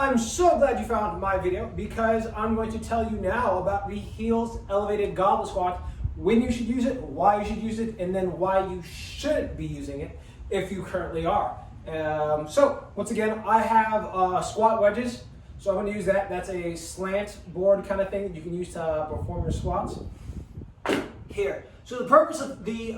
I'm so glad you found my video because I'm going to tell you now about the heels elevated goblet squat, when you should use it, why you should use it, and then why you shouldn't be using it if you currently are. So once again, I have squat wedges, so I'm going to use that. That's a slant board kind of thing that you can use to perform your squats here. So the purpose of the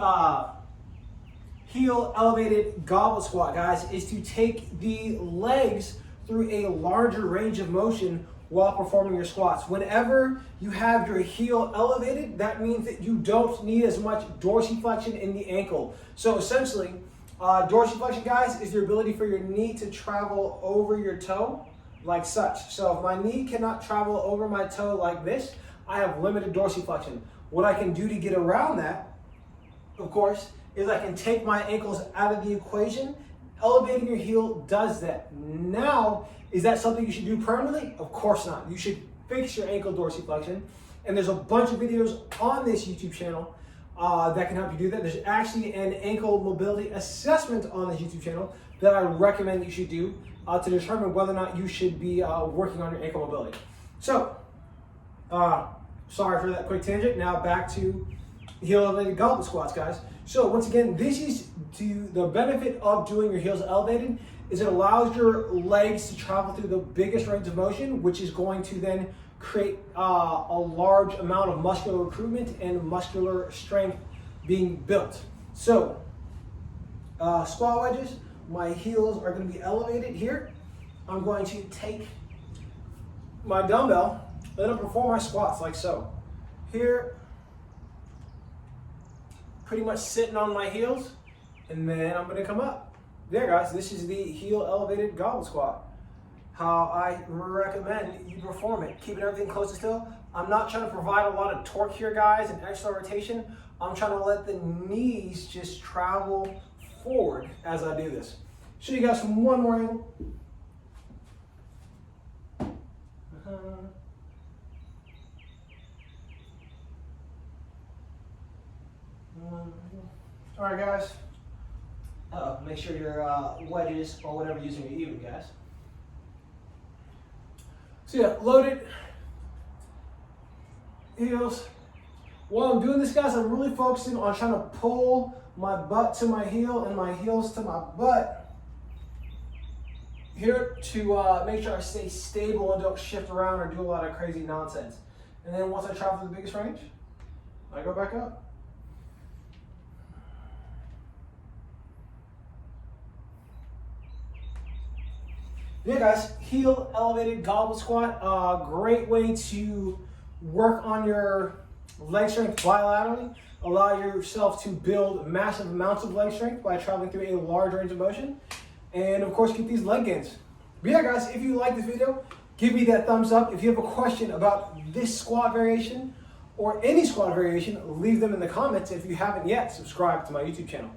heel elevated goblet squat, guys, is to take the legs through a larger range of motion while performing your squats. Whenever you have your heel elevated, that means that you don't need as much dorsiflexion in the ankle. So essentially, dorsiflexion, guys, is the ability for your knee to travel over your toe like such. So if my knee cannot travel over my toe like this, I have limited dorsiflexion. What I can do to get around that, of course, is I can take my ankles out of the equation. Elevating your heel does that. Now, is that something you should do permanently? Of course not. You should fix your ankle dorsiflexion. And there's a bunch of videos on this YouTube channel that can help you do that. There's actually an ankle mobility assessment on this YouTube channel that I recommend you should do to determine whether or not you should be working on your ankle mobility. So, sorry for that quick tangent. Now back to heel elevated goblet squats, guys. So once again, this is to the benefit of doing your heels elevated is it allows your legs to travel through the biggest range of motion, which is going to then create a large amount of muscular recruitment and muscular strength being built. So squat wedges, my heels are going to be elevated here. I'm going to take my dumbbell and then perform my squats like so. Here, pretty much sitting on my heels, and then I'm going to come up. There, guys, this is the heel elevated goblet squat. How I recommend you perform it, keeping everything close to still. I'm not trying to provide a lot of torque here, guys, and extra rotation. I'm trying to let the knees just travel forward as I do this. Show you guys from one more angle. All right, guys. Make sure your wedges or whatever you're using are even, guys. So yeah, loaded heels. While I'm doing this, guys, I'm really focusing on trying to pull my butt to my heel and my heels to my butt here to make sure I stay stable and don't shift around or do a lot of crazy nonsense. And then once I travel to the biggest range, I go back up. Yeah, guys, heel elevated goblet squat, great way to work on your leg strength bilaterally, allow yourself to build massive amounts of leg strength by traveling through a large range of motion, and of course get these leg gains. But yeah, guys, if you like this video, give me that thumbs up. If you have a question about this squat variation or any squat variation, leave them in the comments. If you haven't yet, subscribe to my YouTube channel.